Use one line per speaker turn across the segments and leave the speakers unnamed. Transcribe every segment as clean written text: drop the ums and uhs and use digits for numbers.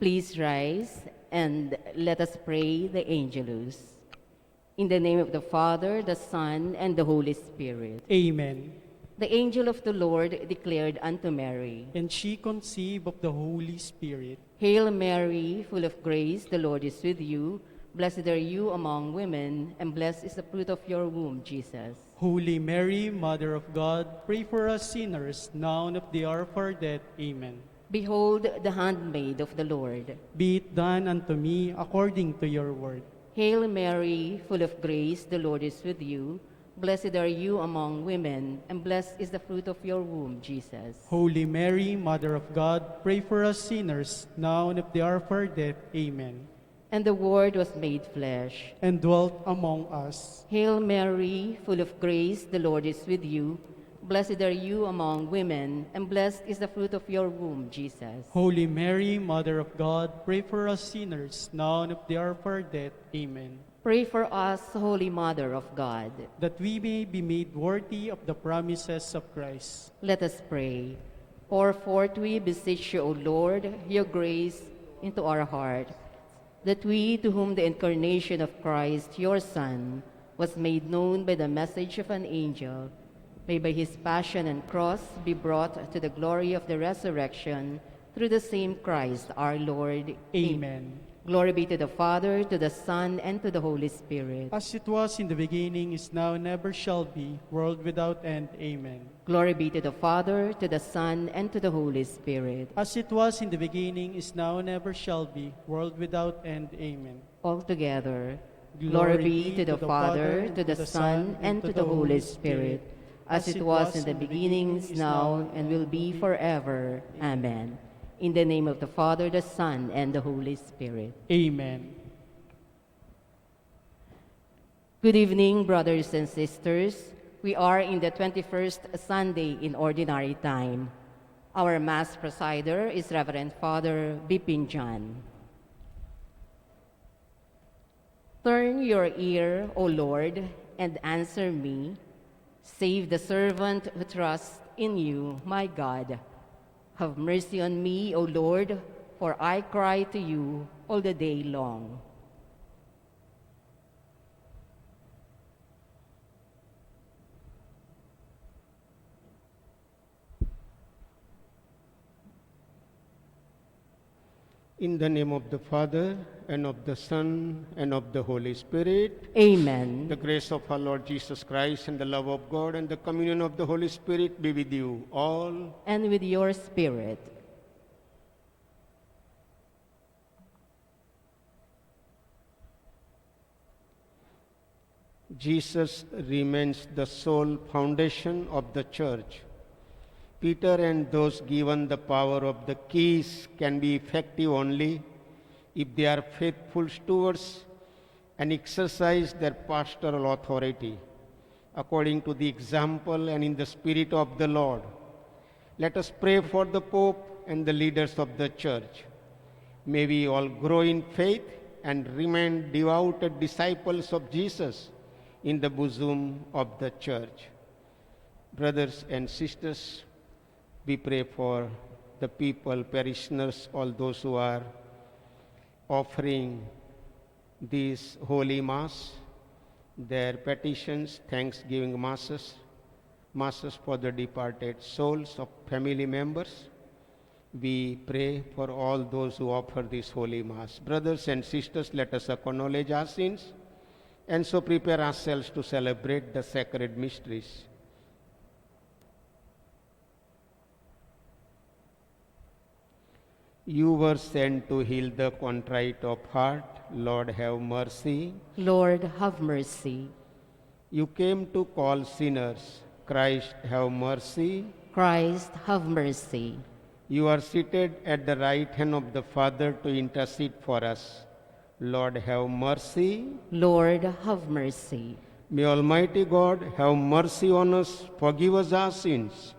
Please rise and let us pray the Angelus. In the name of the Father, the Son, and the Holy Spirit.
Amen.
The angel of the Lord declared unto Mary,
And she conceived of the Holy Spirit.
Hail Mary, full of grace, the Lord is with you. Blessed are you among women, and blessed is the fruit of your womb, Jesus.
Holy Mary, Mother of God, pray for us sinners, now and at the hour of our death. Amen.
Behold the handmaid of the Lord.
Be it done unto me according to your word.
Hail Mary, full of grace, the Lord is with you. Blessed are you among women, and blessed is the fruit of your womb, Jesus.
Holy Mary, Mother of God, pray for us sinners, now and at the hour of our death. Amen.
And the Word was made flesh.
And dwelt among us.
Hail Mary, full of grace, the Lord is with you. Blessed are you among women, and blessed is the fruit of your womb, Jesus.
Holy Mary, Mother of God, pray for us sinners, now and at the hour of our death. Amen.
Pray for us, Holy Mother of God.
That we may be made worthy of the promises of Christ.
Let us pray. Pour forth, we beseech you, O Lord, your grace into our heart, that we, to whom the incarnation of Christ, your Son, was made known by the message of an angel, may by his passion and cross be brought to the glory of the resurrection through the same Christ our Lord.
Amen.
Glory be to the Father, to the Son, and to the Holy Spirit.
As it was in the beginning, is now, and ever shall be, world without end. Amen.
Glory be to the Father, to the Son, and to the Holy Spirit.
As it was in the beginning, is now, and ever shall be, world without end. Amen.
All together, glory be to the Father, to the Son, and to the Holy Spirit, as it was in the beginning, is now, and will be forever. Amen. In the name of the Father, the Son, and the Holy Spirit.
Amen.
Good evening, brothers and sisters. We are in the 21st Sunday in Ordinary Time. Our Mass presider is Reverend Father Bipin John. Turn your ear, O Lord, and answer me. Save the servant who trusts in you, my God. Have mercy on me, O Lord, for I cry to you all the day long.
In the name of the Father, and of the Son, and of the Holy Spirit.
Amen.
The grace of our Lord Jesus Christ, and the love of God, and the communion of the Holy Spirit be with you all.
And with your spirit.
Jesus remains the sole foundation of the church. Peter and those given the power of the keys can be effective only if they are faithful stewards and exercise their pastoral authority according to the example and in the spirit of the Lord. Let us pray for the Pope and the leaders of the church. May we all grow in faith and remain devoted disciples of Jesus in the bosom of the church. Brothers and sisters, we pray for the people, parishioners, all those who are offering this Holy Mass, their petitions, thanksgiving masses for the departed souls of family members. We pray for all those who offer this Holy Mass. Brothers and sisters, let us acknowledge our sins and so prepare ourselves to celebrate the sacred mysteries. You were sent to heal the contrite of heart. Lord, have mercy.
Lord, have mercy.
You came to call sinners. Christ, have mercy.
Christ, have mercy.
You are seated at the right hand of the Father to intercede for us. Lord, have mercy.
Lord, have mercy.
May Almighty God have mercy on us, forgive us our sins,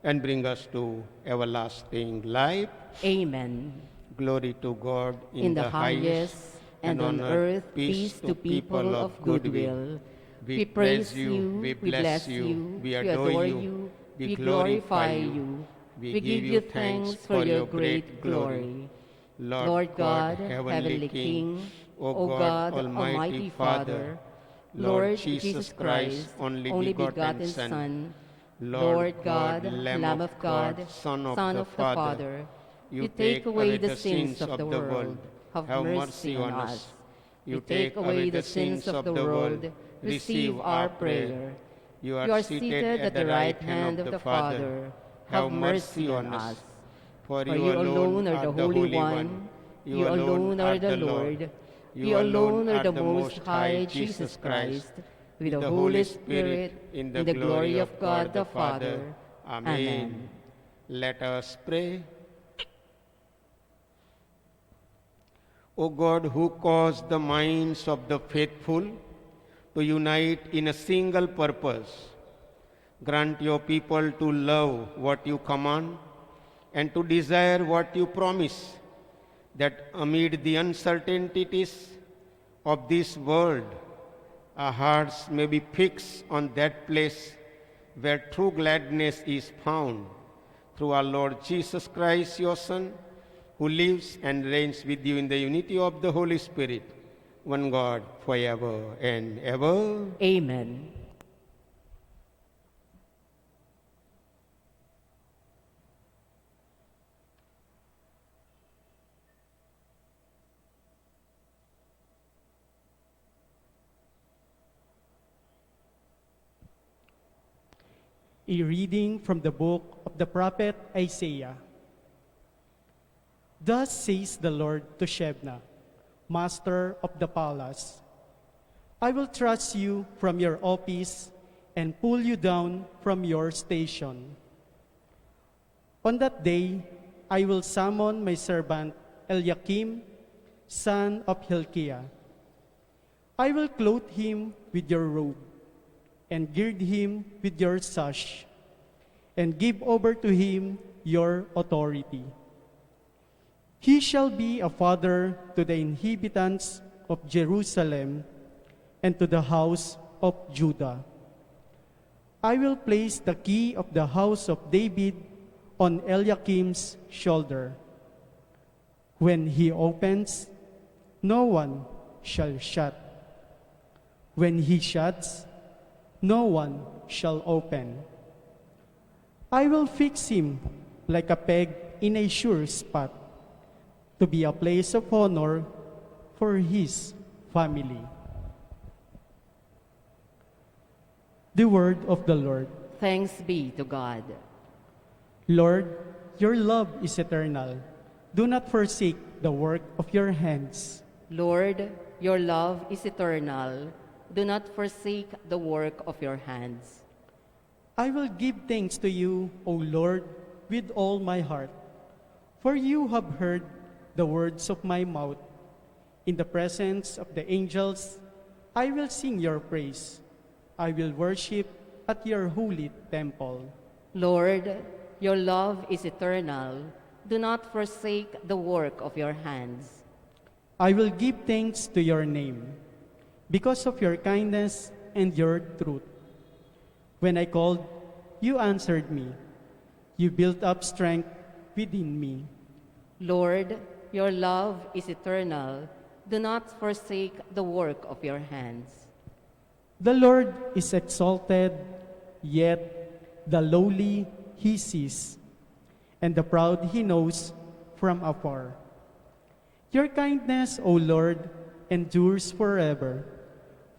and bring us to everlasting life.
Amen.
Glory to God
In the highest, and on earth peace to people of good will. We praise you, we bless you, we adore you, we glorify you. We give you thanks for your great glory. Lord God, Heavenly King, O God, Almighty Father, Lord Jesus Christ, only begotten Son, Lord God, Lamb of God, Son of the Father, you take away the sins of the world. Have mercy on us. You take away the sins of the world. Receive our prayer. You are seated at the right hand of the Father. Have mercy on us.
For
For you alone are the Holy One. You alone are the Lord. You alone are the Most High Jesus Christ, with the Holy Spirit, in the glory of God the Father. Amen.
Let us pray. O God, who caused the minds of the faithful to unite in a single purpose, grant your people to love what you command and to desire what you promise, that amid the uncertainties of this world, our hearts may be fixed on that place where true gladness is found, through our Lord Jesus Christ, your Son, who lives and reigns with you in the unity of the Holy Spirit, one God, forever and ever.
Amen.
A reading from the book of the prophet Isaiah. Thus says the Lord to Shebna, master of the palace, I will thrust you from your office and pull you down from your station. On that day, I will summon my servant Eliakim, son of Hilkiah. I will clothe him with your robe and gird him with your sash, and give over to him your authority. He shall be a father to the inhabitants of Jerusalem and to the house of Judah. I will place the key of the house of David on Eliakim's shoulder. When he opens, no one shall shut. When he shuts, no one shall open. I will fix him like a peg in a sure spot, to be a place of honor for his family. The word of the Lord.
Thanks be to God.
Lord, your love is eternal. Do not forsake the work of your hands.
Lord, your love is eternal. Do not forsake the work of your hands.
I will give thanks to you, O Lord, with all my heart, for you have heard the words of my mouth. In the presence of the angels, I will sing your praise. I will worship at your holy temple.
Lord, your love is eternal. Do not forsake the work of your hands.
I will give thanks to your name, because of your kindness and your truth. When I called, you answered me. You built up strength within me.
Lord, your love is eternal. Do not forsake the work of your hands.
The Lord is exalted, yet the lowly he sees, and the proud he knows from afar. Your kindness, O Lord, endures forever.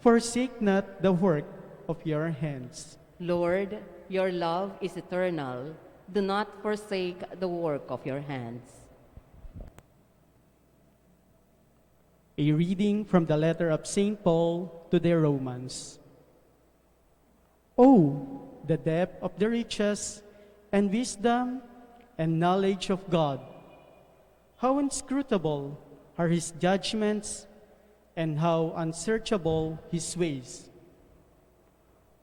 Forsake not the work of your hands.
Lord, your love is eternal. Do not forsake the work of your hands.
A reading from the letter of St. Paul to the Romans. Oh, the depth of the riches and wisdom and knowledge of God! How inscrutable are his judgments, and how unsearchable his ways.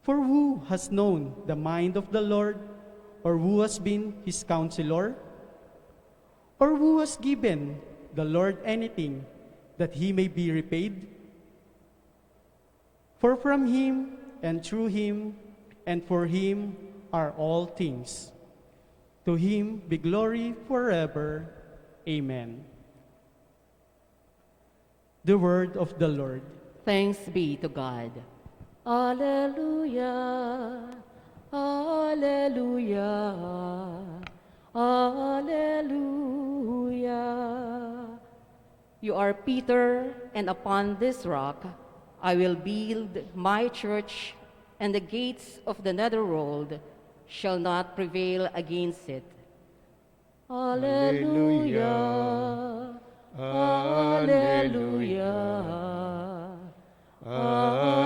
For who has known the mind of the Lord, or who has been his counselor? Or who has given the Lord anything that he may be repaid? For from him, and through him, and for him are all things. To him be glory forever. Amen. The word of the Lord.
Thanks be to God. Alleluia, Alleluia, Alleluia. You are Peter, and upon this rock I will build my church, and the gates of the netherworld shall not prevail against it. Alleluia, Alleluia, Alleluia.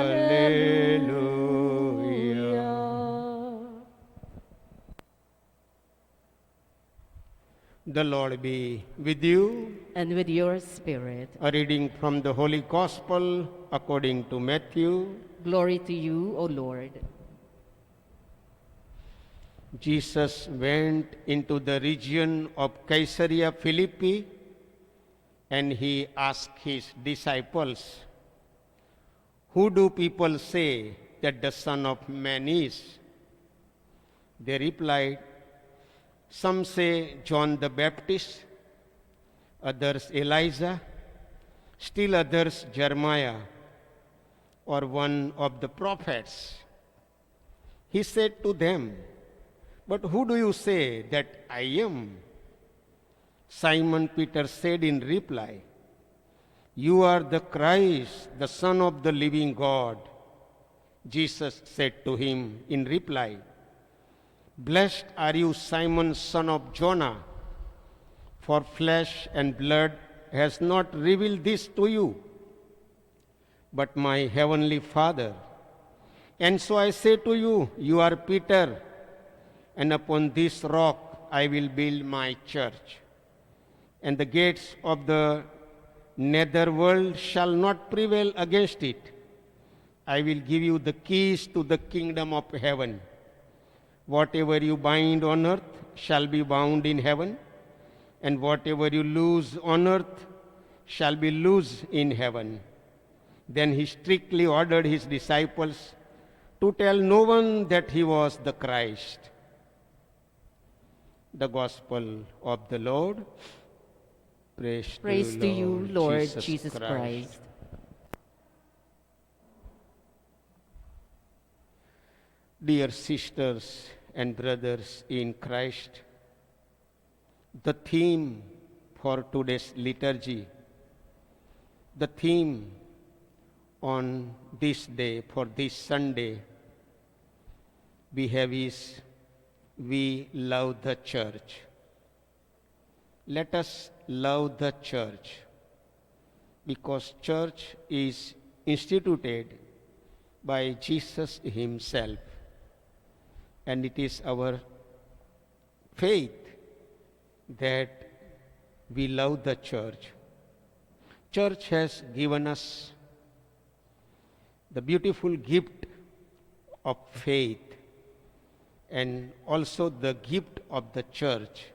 The Lord be with you.
And with your spirit.
A reading from the Holy Gospel according to Matthew.
Glory to you, O Lord.
Jesus went into the region of Caesarea Philippi, and he asked his disciples, "Who do people say that the Son of Man is?" They replied, "Some say John the Baptist, others Elijah, still others Jeremiah, or one of the prophets." He said to them, "But who do you say that I am?" Simon Peter said in reply, "You are the Christ, the Son of the living God." Jesus said to him in reply, "Blessed are you, Simon, son of Jonah, for flesh and blood has not revealed this to you, but my heavenly Father. And so I say to you, you are Peter, and upon this rock I will build my church, and the gates of the netherworld shall not prevail against it. I will give you the keys to the kingdom of heaven. Whatever you bind on earth shall be bound in heaven, and whatever you loose on earth shall be loosed in heaven." Then he strictly ordered his disciples to tell no one that he was the Christ. The Gospel of the Lord. Praise
to you, Lord Jesus Christ.
Dear sisters and brothers in Christ, the theme for today's liturgy, the theme on this day, for this Sunday, we have is "We love the church." Let us love the church, because church is instituted by Jesus himself, and it is our faith that we love the church. Church has given us the beautiful gift of faith, and also the gift of the church,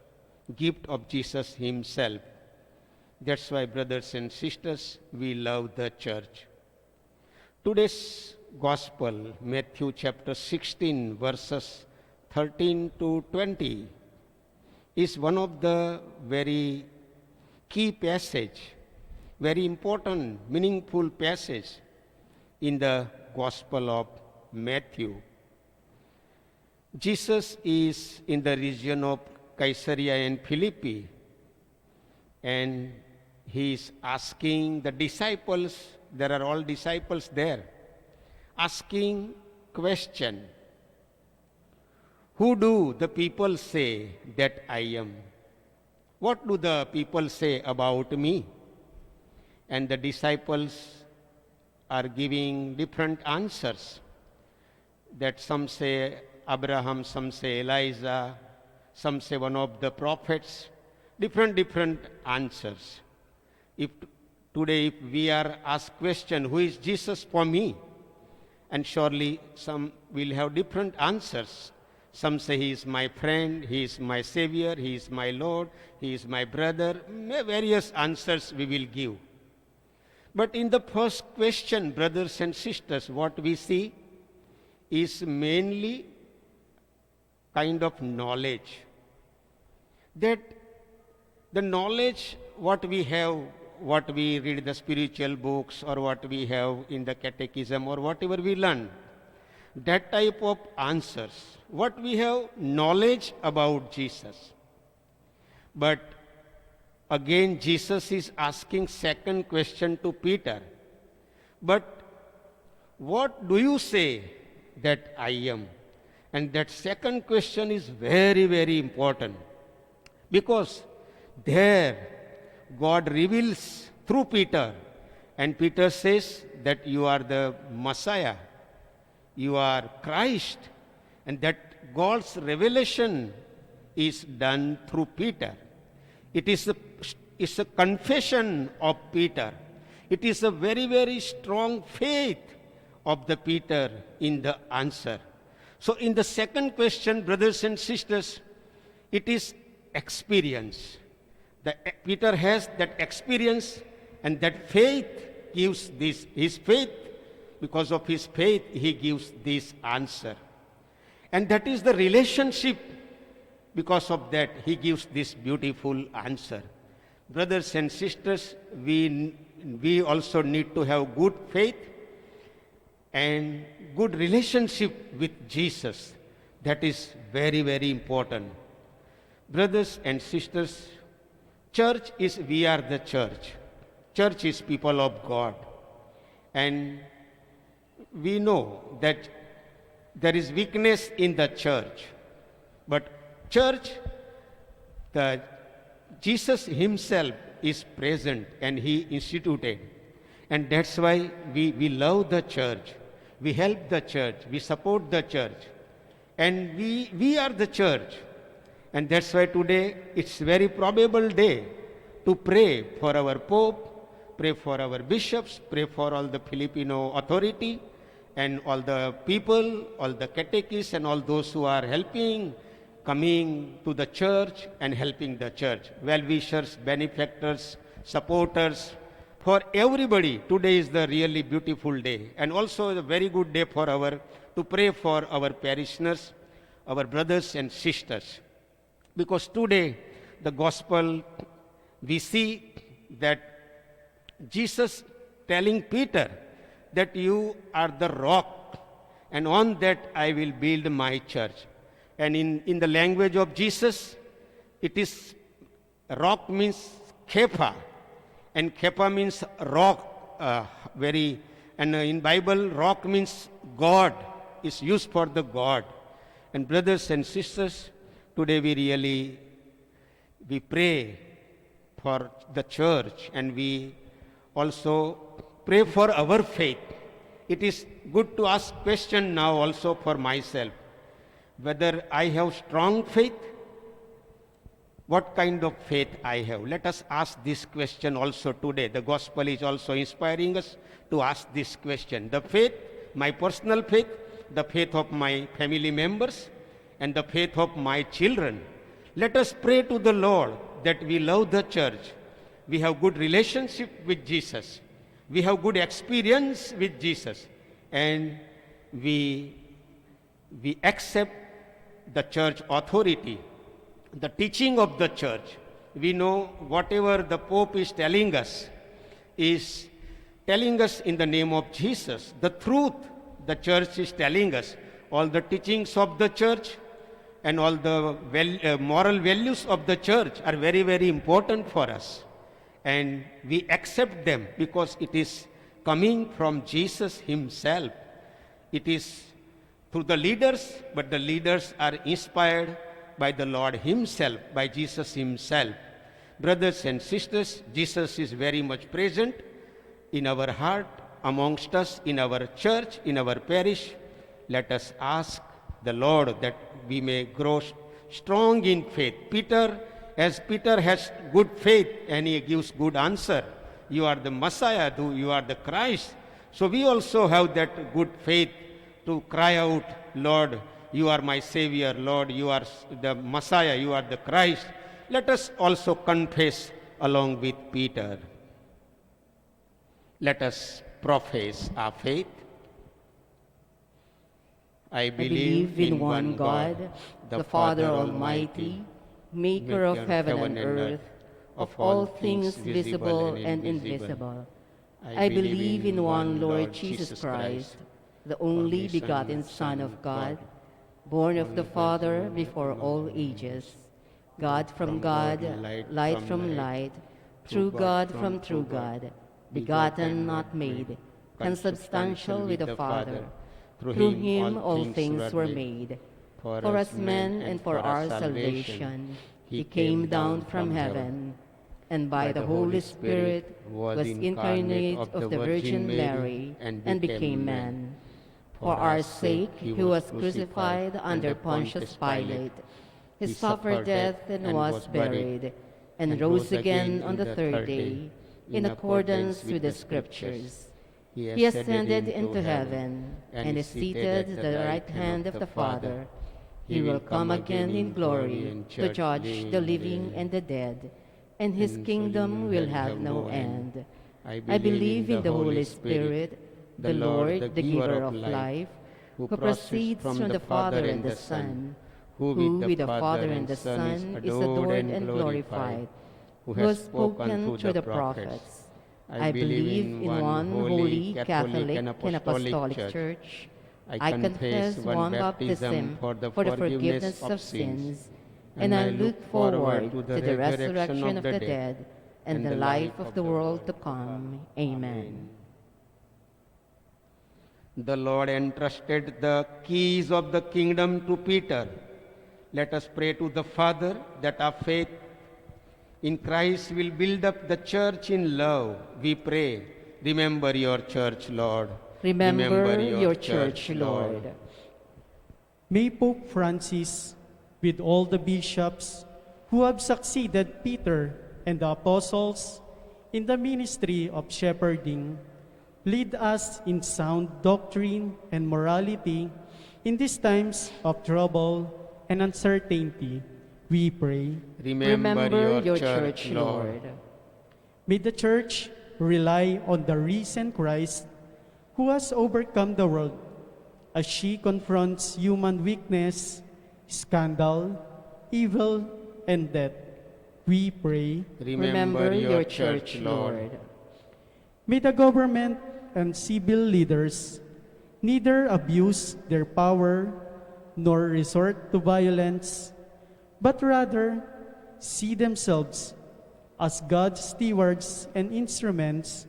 gift of Jesus himself. That's why, brothers and sisters, we love the church. Today's Gospel, Matthew chapter 16, verses 13 to 20, is one of the very key passage, very important, meaningful passage in the Gospel of Matthew. Jesus is in the region of Caesarea and Philippi, and he is asking the disciples, there are all disciples there, asking question, "Who do the people say that I am?" What do the people say about me? And the disciples are giving different answers, that some say Abraham, some say Elijah, some say one of the prophets, different answers. If we are asked question, "Who is Jesus for me?" And surely some will have different answers. Some say he is my friend, he is my savior, he is my Lord, he is my brother. Various answers we will give. But in the first question, brothers and sisters, what we see is mainly kind of knowledge. That the knowledge what we have, what we read the spiritual books or what we have in the catechism or whatever we learn. That type of answers. What we have knowledge about Jesus. But again, Jesus is asking second question to Peter. But what do you say that I am? And that second question is very, very important. Because there God reveals through Peter. And Peter says that you are the Messiah. You are Christ. And that God's revelation is done through Peter. It's a confession of Peter. It is a very, very strong faith of the Peter in the answer. So in the second question, brothers and sisters, it is experience. Peter has that experience, and that faith gives this. His faith, because of his faith, he gives this answer. And that is the relationship. Because of that, he gives this beautiful answer. Brothers and sisters, we also need to have good faith and good relationship with Jesus. That is very, very important. Brothers and sisters, we are the church. Church is people of God. And we know that there is weakness in the church. But church, Jesus himself is present and he instituted. And that's why we love the church. We help the church. We support the church. And we are the church. And that's why today it's very probable day to pray for our Pope, pray for our bishops, pray for all the Filipino authority and all the people, all the catechists and all those who are helping, coming to the church and helping the church. Well-wishers, benefactors, supporters, for everybody, today is the really beautiful day. And also a very good day to pray for our parishioners, our brothers and sisters. Because today, the gospel, we see that Jesus telling Peter that you are the rock and on that I will build my church. And in the language of Jesus, it is rock means Kepha, and Kepha means rock. In Bible, rock means God, is used for the God. And brothers and sisters, today we pray for the church and we also pray for our faith. It is good to ask question now also for myself. Whether I have strong faith, what kind of faith I have. Let us ask this question also today. The gospel is also inspiring us to ask this question. The faith, my personal faith, the faith of my family members, and the faith of my children. Let us pray to the Lord that we love the church. We have good relationship with Jesus. We have good experience with Jesus. And we accept the church authority, the teaching of the church. We know whatever the Pope is telling us in the name of Jesus. The truth the church is telling us. All the teachings of the church and all the moral values of the church are very, very important for us. And we accept them because it is coming from Jesus himself. It is through the leaders, but the leaders are inspired by the Lord himself, by Jesus himself. Brothers and sisters, Jesus is very much present in our heart, amongst us, in our church, in our parish. Let us ask the Lord that we may grow strong in faith. As Peter has good faith and he gives good answer. You are the Messiah, you are the Christ. So we also have that good faith to cry out, Lord, you are my Savior. Lord, you are the Messiah, you are the Christ. Let us also confess along with Peter. Let us profess our faith. I
believe in one God, the Father Almighty, maker of heaven and earth, of all things visible and invisible. I believe in one Lord Jesus Christ, the only begotten Son of God, born of the Father before all ages, God from God, light from light, true God from true God, begotten, not made, consubstantial with the Father. Through him all things were made. For us men and for our salvation, he came down from heaven, and by the Holy Spirit was incarnate of the Virgin Mary and became man. For our sake he was crucified under Pontius Pilate. He suffered death and was buried, and rose again on the third day, in accordance with the Scriptures. He ascended into heaven, and is seated at the right hand of the Father. He will come again in glory to judge the living and the dead, and his kingdom will have no end. I believe in the Holy Spirit, the Lord, the giver of life, who proceeds from the Father and the Son, who with the Father and the Son is adored and glorified, who has spoken through the prophets. I believe in one holy, Catholic, and Apostolic Church. I confess one baptism for the forgiveness of sins, and I look forward to the resurrection of the dead and the life of the world to come. Amen.
The Lord entrusted the keys of the kingdom to Peter. Let us pray to the Father that our faith in Christ will build up the church in love. We pray. Remember your church, Lord.
Remember your church, Lord.
May Pope Francis, with all the bishops who have succeeded Peter and the apostles in the ministry of shepherding, lead us in sound doctrine and morality in these times of trouble and uncertainty. We pray.
Remember your church, Lord.
May the church rely on the risen Christ who has overcome the world as she confronts human weakness, scandal, evil, and death. We pray.
Remember your church, Lord.
May the government and civil leaders neither abuse their power nor resort to violence, but rather see themselves as God's stewards and instruments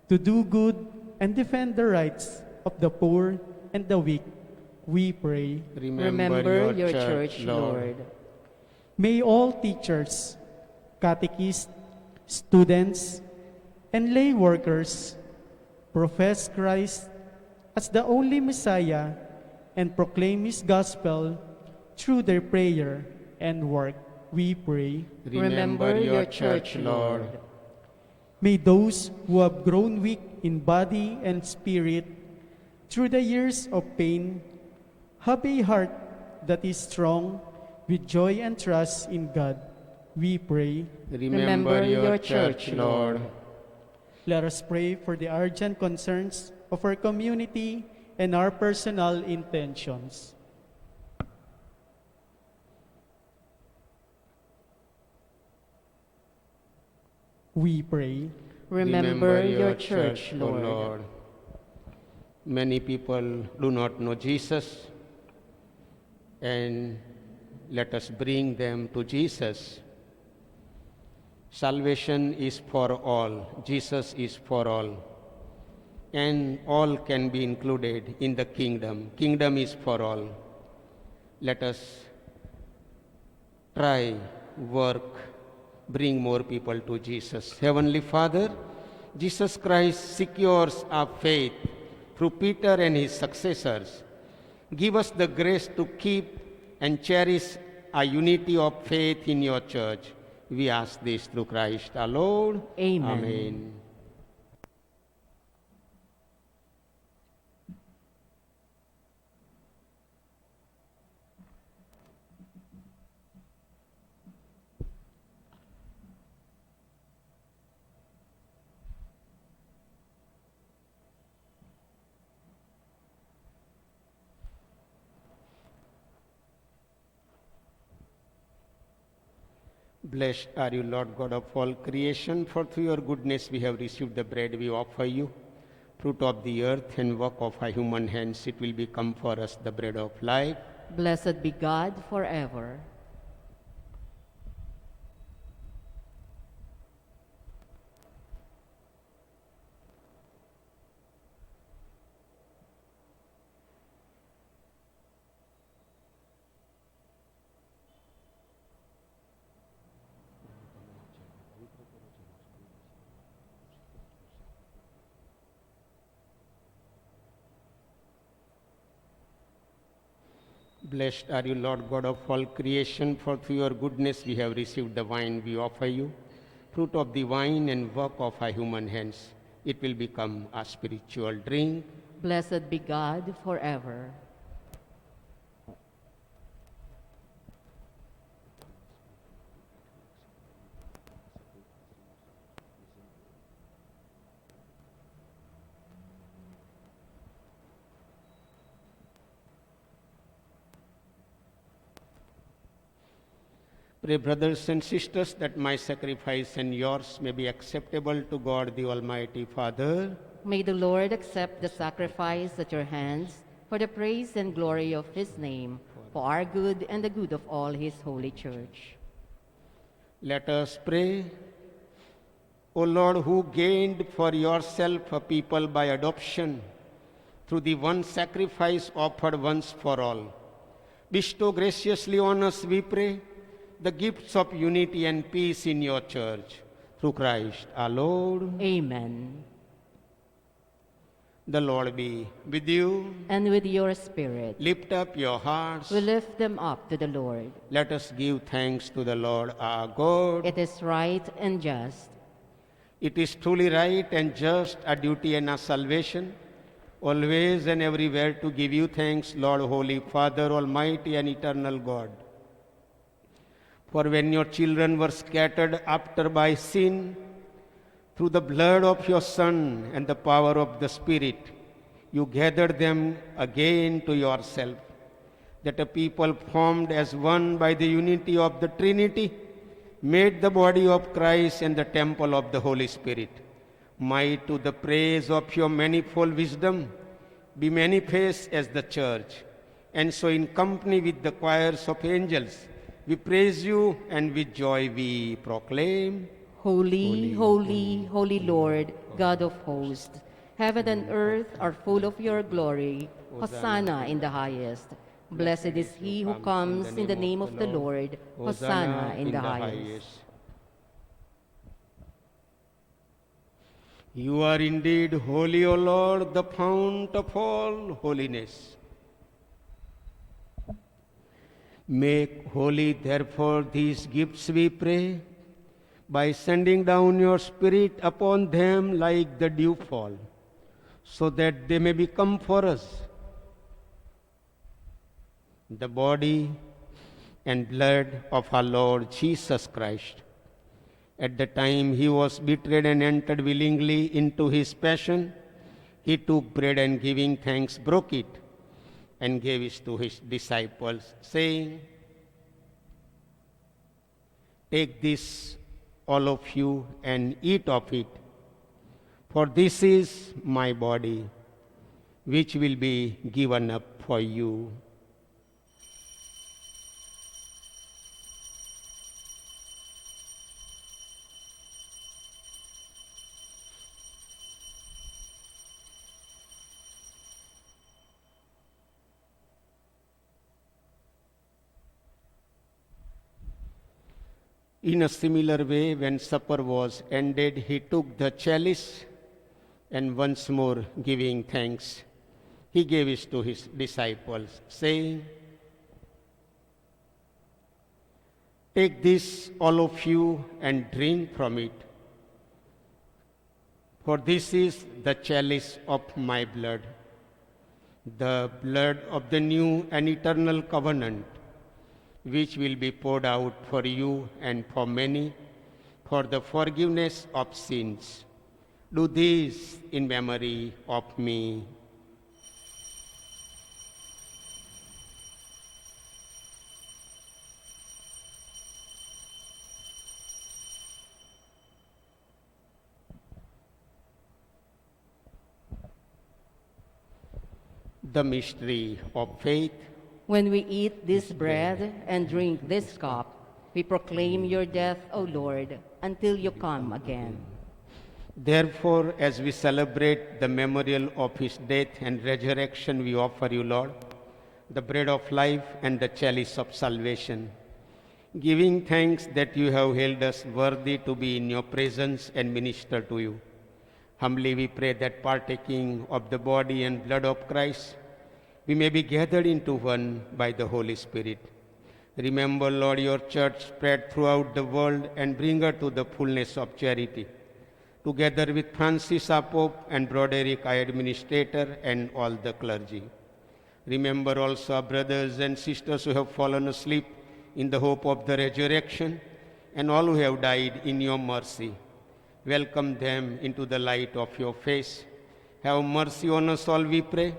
to do good and defend the rights of the poor and the weak. We pray.
Remember your church, Lord.
May all teachers, catechists, students, and lay workers profess Christ as the only Messiah and proclaim His gospel through their prayer and work. We pray.
Remember your church, Lord.
May those who have grown weak in body and spirit through the years of pain have a heart that is strong with joy and trust in God. We pray.
Remember your church, Lord.
Let us pray for the urgent concerns of our community and our personal intentions. We pray.
Remember your church, Lord.
O Lord. Many people do not know Jesus, and let us bring them to Jesus. Salvation is for all. Jesus is for all. And all can be included in the kingdom. Kingdom is for all. Let us try, work, bring more people to Jesus. Heavenly Father, Jesus Christ secures our faith through Peter and his successors. Give us the grace to keep and cherish a unity of faith in your church. We ask this through Christ our Lord.
Amen.
Amen. Blessed are you, Lord God of all creation, for through your goodness we have received the bread we offer you, fruit of the earth and work of our human hands. It will become for us the bread of life.
Blessed be God forever.
Blessed are you, Lord God of all creation, for through your goodness we have received the wine we offer you, fruit of the vine and work of our human hands. It will become a spiritual drink.
Blessed be God forever.
Pray, brothers and sisters, that my sacrifice and yours may be acceptable to God the Almighty Father.
May the Lord accept the sacrifice at your hands for the praise and glory of his name, for our good and the good of all his holy church.
Let us pray. O Lord, who gained for yourself a people by adoption through the one sacrifice offered once for all, bestow graciously on us, we pray, the gifts of unity and peace in your church. Through Christ our Lord.
Amen.
The Lord be with you.
And with your spirit,
Lift up your hearts.
we lift them up to the Lord.
Let us give thanks to the Lord our God.
It is right and just.
It is truly right and just, a duty and a salvation, always and everywhere to give you thanks, Lord, Holy Father, Almighty and eternal God. For when your children were scattered after by sin, through the blood of your Son and the power of the Spirit, you gathered them again to yourself, that a people formed as one by the unity of the Trinity made the body of Christ and the temple of the Holy Spirit. Might to the praise of your manifold wisdom be manifest as the church, and so in company with the choirs of angels, we praise you, and with joy we proclaim.
Holy, holy, holy Lord, God of hosts, heaven and earth are full of your glory. Hosanna in the highest. Blessed is he who comes in the name of the Lord. Hosanna in the highest.
You are indeed holy, O Lord, the fount of all holiness. Make holy, therefore, these gifts, we pray, by sending down your Spirit upon them like the dewfall, so that they may become for us the body and blood of our Lord Jesus Christ. At the time he was betrayed and entered willingly into his passion, he took bread and giving thanks broke it and gave it to his disciples, saying, "Take this, all of you, and eat of it, for this is my body, which will be given up for you." In a similar way, when supper was ended, he took the chalice, and once more giving thanks, he gave it to his disciples, saying, "Take this, all of you, and drink from it, for this is the chalice of my blood, the blood of the new and eternal covenant, which will be poured out for you and for many for the forgiveness of sins. Do this in memory of me." the mystery of faith.
When we eat this bread and drink this cup, we proclaim your death, O Lord, until you come again.
Therefore, as we celebrate the memorial of his death and resurrection, we offer you, Lord, the bread of life and the chalice of salvation, giving thanks that you have held us worthy to be in your presence and minister to you. Humbly we pray that partaking of the body and blood of Christ, we may be gathered into one by the Holy Spirit. Remember, Lord, your church spread throughout the world and bring her to the fullness of charity. Together with Francis our Pope and Broderick our administrator and all the clergy. Remember also our brothers and sisters who have fallen asleep in the hope of the resurrection and all who have died in your mercy. Welcome them into the light of your face. Have mercy on us all, we pray,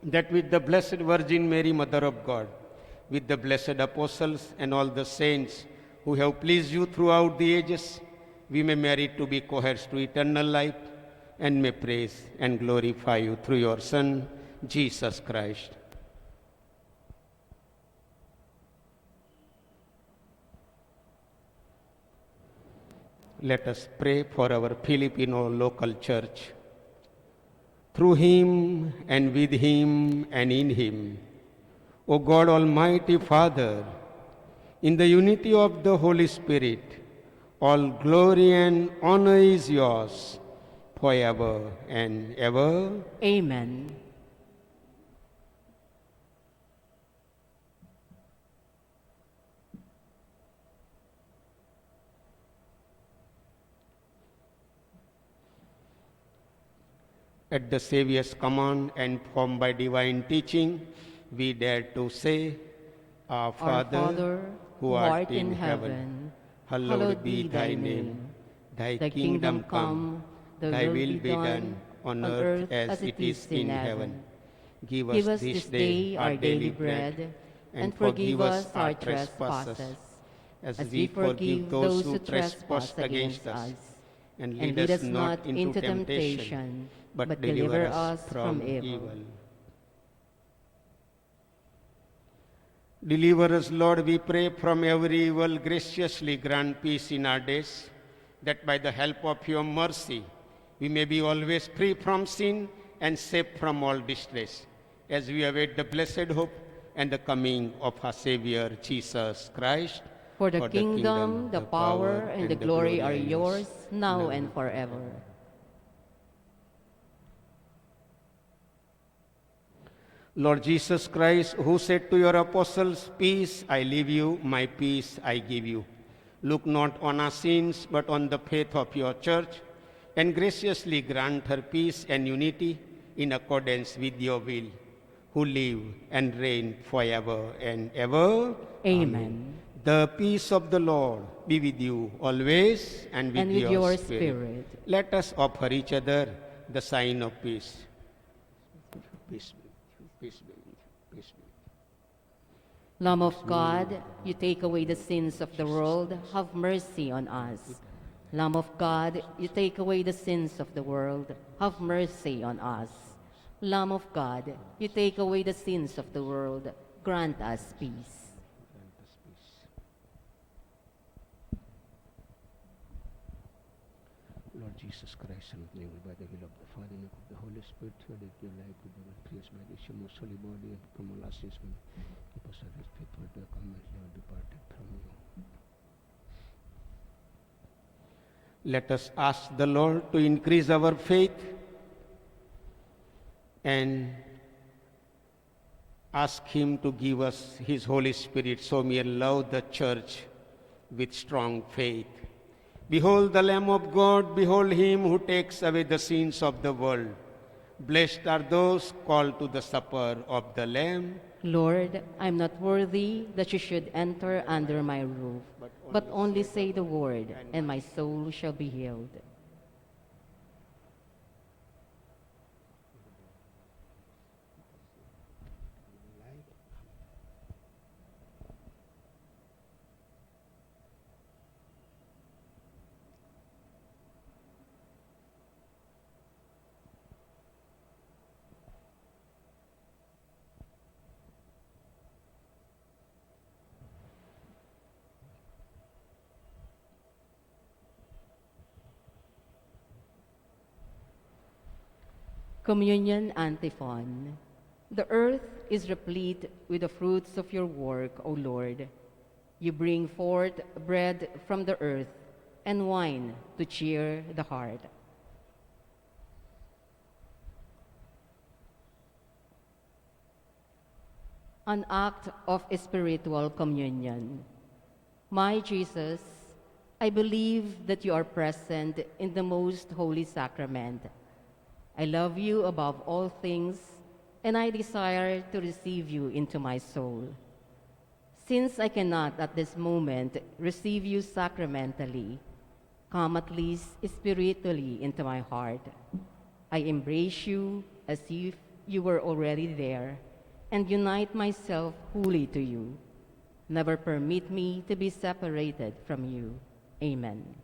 that with the Blessed Virgin Mary, Mother of God, with the blessed apostles and all the saints who have pleased you throughout the ages, we may merit to be co-heirs to eternal life and may praise and glorify you through your Son, Jesus Christ. Let us pray for our Filipino local church. Through him and with him and in him, O God, Almighty Father, in the unity of the Holy Spirit, all glory and honor is yours forever and ever.
Amen.
At the Saviour's command and formed by divine teaching, we dare to say, Our Father, who art in heaven, hallowed be thy name. Thy kingdom come, thy will be done on earth as it is in heaven. Give us this day our daily bread, and forgive us our trespasses, as we forgive those who trespass against us. And lead us not into temptation, but deliver us from evil. Deliver us, Lord, we pray, from every evil. Graciously grant peace in our days, that by the help of your mercy we may be always free from sin and safe from all distress, as we await the blessed hope and the coming of our Savior, Jesus Christ.
For the kingdom, the power, and the glory are yours, now and forever.
Lord Jesus Christ, who said to your apostles, Peace I leave you, my peace I give you. Look not on our sins, but on the faith of your church, and graciously grant her peace and unity in accordance with your will, who live and reign forever and ever.
Amen.
The peace of the Lord be with you always and with,
your
spirit. Let us offer each other the sign of peace. Peace be with you. Peace be with you. Peace be with you.
Lamb of God, you take away the sins of the world, have mercy on us. Lamb of God, you take away the sins of the world, have mercy on us. Lamb of God, you take away the sins of the world, grant us peace.
Lord Jesus Christ, Son of the Living, by the will of the Father and of the Holy Spirit, who did your life with our prayers by this your most holy body and from all our sins, keep us always faithful to come as you have departed from you. Let us ask the Lord to increase our faith and ask him to give us his Holy Spirit so we may love the church with strong faith. Behold the Lamb of God, behold him who takes away the sins of the world. Blessed are those called to the supper of the Lamb.
Lord, I am not worthy that you should enter under my roof, but only say the word, and my soul shall be healed. Communion Antiphon. The earth is replete with the fruits of your work, O Lord. You bring forth bread from the earth and wine to cheer the heart. An act of spiritual communion. My Jesus, I believe that you are present in the most holy sacrament. I love you above all things, and I desire to receive you into my soul. Since I cannot at this moment receive you sacramentally, come at least spiritually into my heart. I embrace you as if you were already there, and unite myself wholly to you. Never permit me to be separated from you. Amen.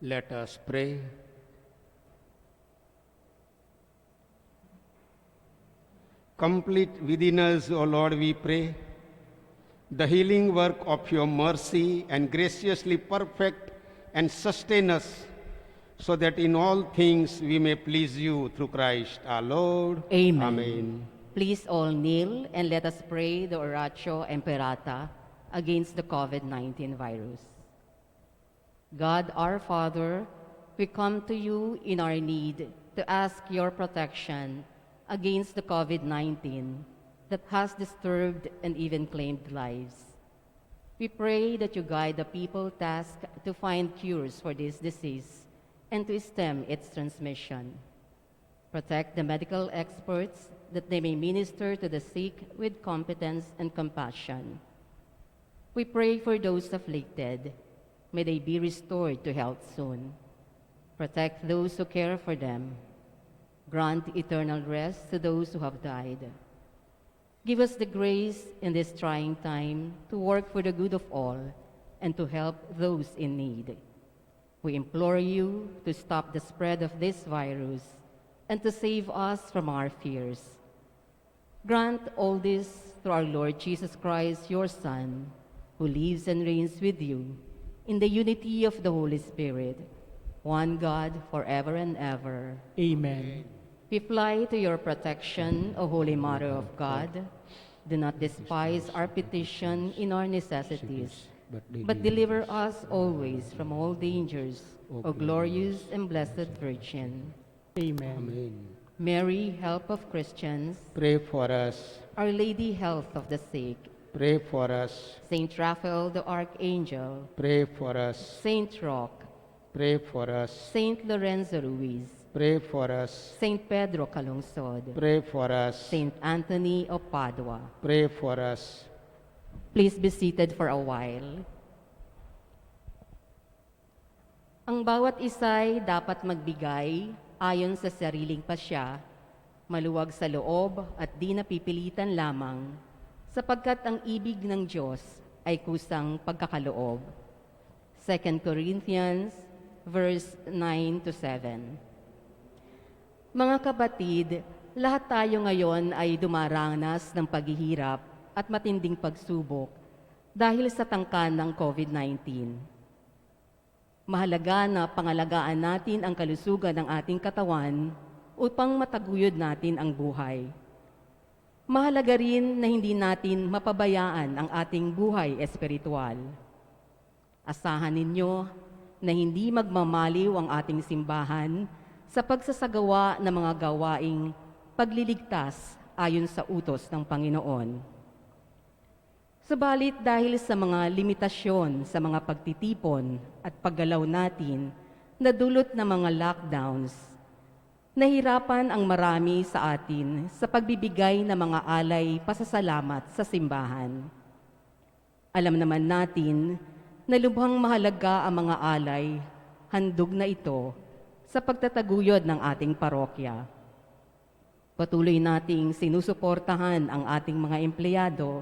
Let us pray. Complete within us, O Lord, we pray, the healing work of your mercy and graciously perfect and sustain us, so that in all things we may please you through Christ our Lord.
Amen.
Amen.
Please all kneel and let us pray the Oratio Imperata against the COVID-19 virus. God our Father, we come to you in our need to ask your protection against the COVID-19 that has disturbed and even claimed lives. We pray that you guide the people tasked to find cures for this disease and to stem its transmission. Protect the medical experts that they may minister to the sick with competence and compassion. We pray for those afflicted. May they be restored to health soon. Protect those who care for them. Grant eternal rest to those who have died. Give us the grace in this trying time to work for the good of all and to help those in need. We implore you to stop the spread of this virus and to save us from our fears. Grant all this through our Lord Jesus Christ, your Son, who lives and reigns with you in the unity of the Holy Spirit, one God forever and ever.
Amen.
We fly to your protection, O Holy Mother of God. Do not despise our petition in our necessities, but deliver us always from all dangers, O glorious and blessed Virgin.
Amen.
Amen.
Mary, help of Christians,
Pray for us.
Our Lady, health of the sick,
Pray for us.
Saint Raphael the Archangel,
Pray for us.
Saint Roch,
Pray for us.
Saint Lorenzo Ruiz,
Pray for us.
Saint Pedro Calungsod,
Pray for us.
Saint Anthony of Padua.
Pray for us.
Please be seated for a while. Ang bawat isa'y dapat magbigay ayon sa sariling pasya, maluwag sa loob at di napipilitan lamang, sapagkat ang ibig ng Diyos ay kusang pagkakaloob. 2 Corinthians verse 9 to 7. Mga kapatid, lahat tayo ngayon ay dumaranas ng paghihirap at matinding pagsubok dahil sa tangkan ng COVID-19. Mahalaga na pangalagaan natin ang kalusugan ng ating katawan upang mataguyod natin ang buhay. Mahalaga rin na hindi natin mapabayaan ang ating buhay espiritual. Asahan ninyo na hindi magmamaliw ang ating simbahan sa pagsasagawa ng mga gawaing pagliligtas ayon sa utos ng Panginoon. Subalit dahil sa mga limitasyon sa mga pagtitipon at paggalaw natin na dulot ng mga lockdowns, nahirapan ang marami sa atin sa pagbibigay ng mga alay pasasalamat sa simbahan. Alam naman natin na lubhang mahalaga ang mga alay, handog na ito sa pagtataguyod ng ating parokya. Patuloy nating sinusuportahan ang ating mga empleyado,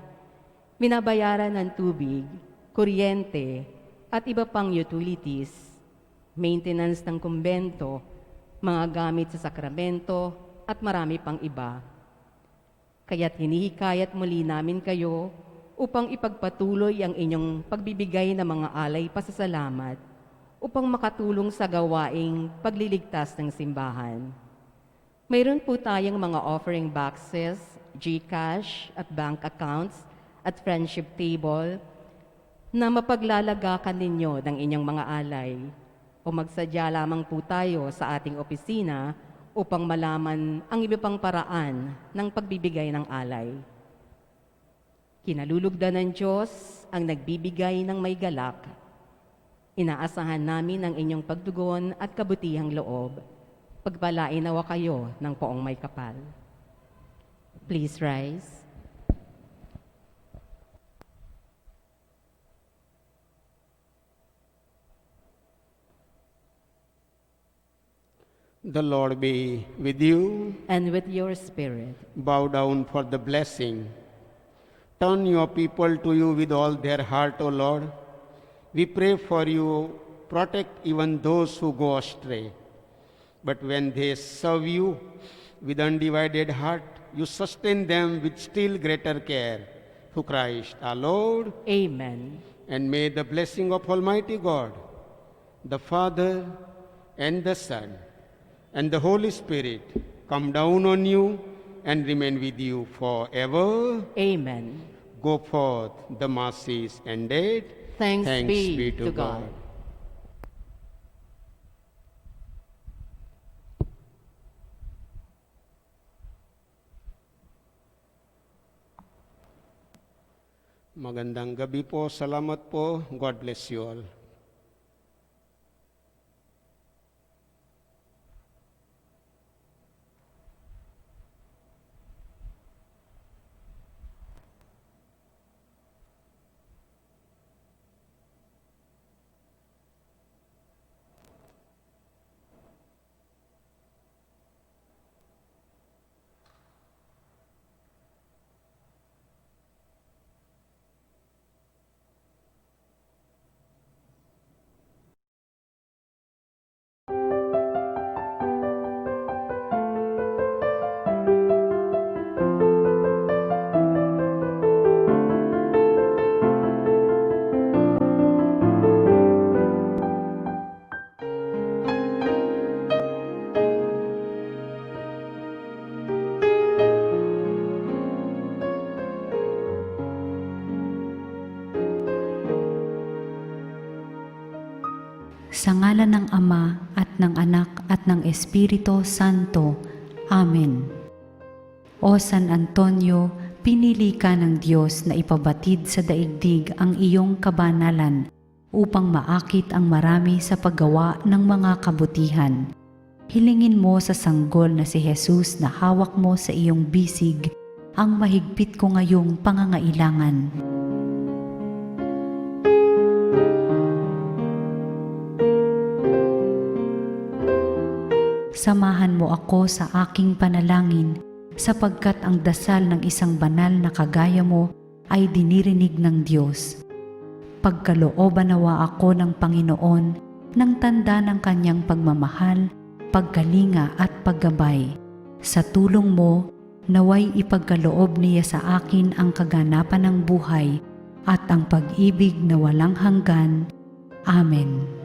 binabayaran ng tubig, kuryente, at iba pang utilities, maintenance ng kumbento, mga gamit sa sakramento, at marami pang iba. Kaya't hinihikayat muli namin kayo upang ipagpatuloy ang inyong pagbibigay ng mga alay pasasalamat upang makatulong sa gawaing pagliligtas ng simbahan. Mayroon po tayong mga offering boxes, GCash at bank accounts at friendship table na mapaglalagakan ninyo ng inyong mga alay o magsadya lamang po tayo sa ating opisina upang malaman ang iba pang paraan ng pagbibigay ng alay. Kinalulugdan ng Diyos ang nagbibigay ng may galak. Inaasahan namin ang inyong pagtugon at kabutihang loob. Pagpalain nawa kayo ng poong may kapal. Please rise.
The Lord be with you.
And with your spirit.
Bow down for the blessing. Turn your people to you with all their heart, O Lord. We pray for you, protect even those who go astray. But when they serve you with undivided heart, you sustain them with still greater care. Through Christ our Lord.
Amen.
And may the blessing of Almighty God, the Father and the Son, and the Holy Spirit come down on you and remain with you forever.
Amen.
Go forth, the masses ended.
Thanks be to God.
Magandang gabi po. Salamat po. God bless you all.
Sa ngalan ng Ama at ng Anak at ng Espiritu Santo. Amen. O San Antonio, pinili ka ng Diyos na ipabatid sa daigdig ang iyong kabanalan upang maakit ang marami sa paggawa ng mga kabutihan. Hilingin mo sa sanggol na si Jesus na hawak mo sa iyong bisig ang mahigpit ko ngayong pangangailangan. Samahan mo ako sa aking panalangin sapagkat ang dasal ng isang banal na kagaya mo ay dinirinig ng Diyos. Pagkalooban nawa ako ng Panginoon ng tanda ng kanyang pagmamahal, pagkalinga at paggabay. Sa tulong mo, naway ipagkaloob niya sa akin ang kaganapan ng buhay at ang pag-ibig na walang hanggan. Amen.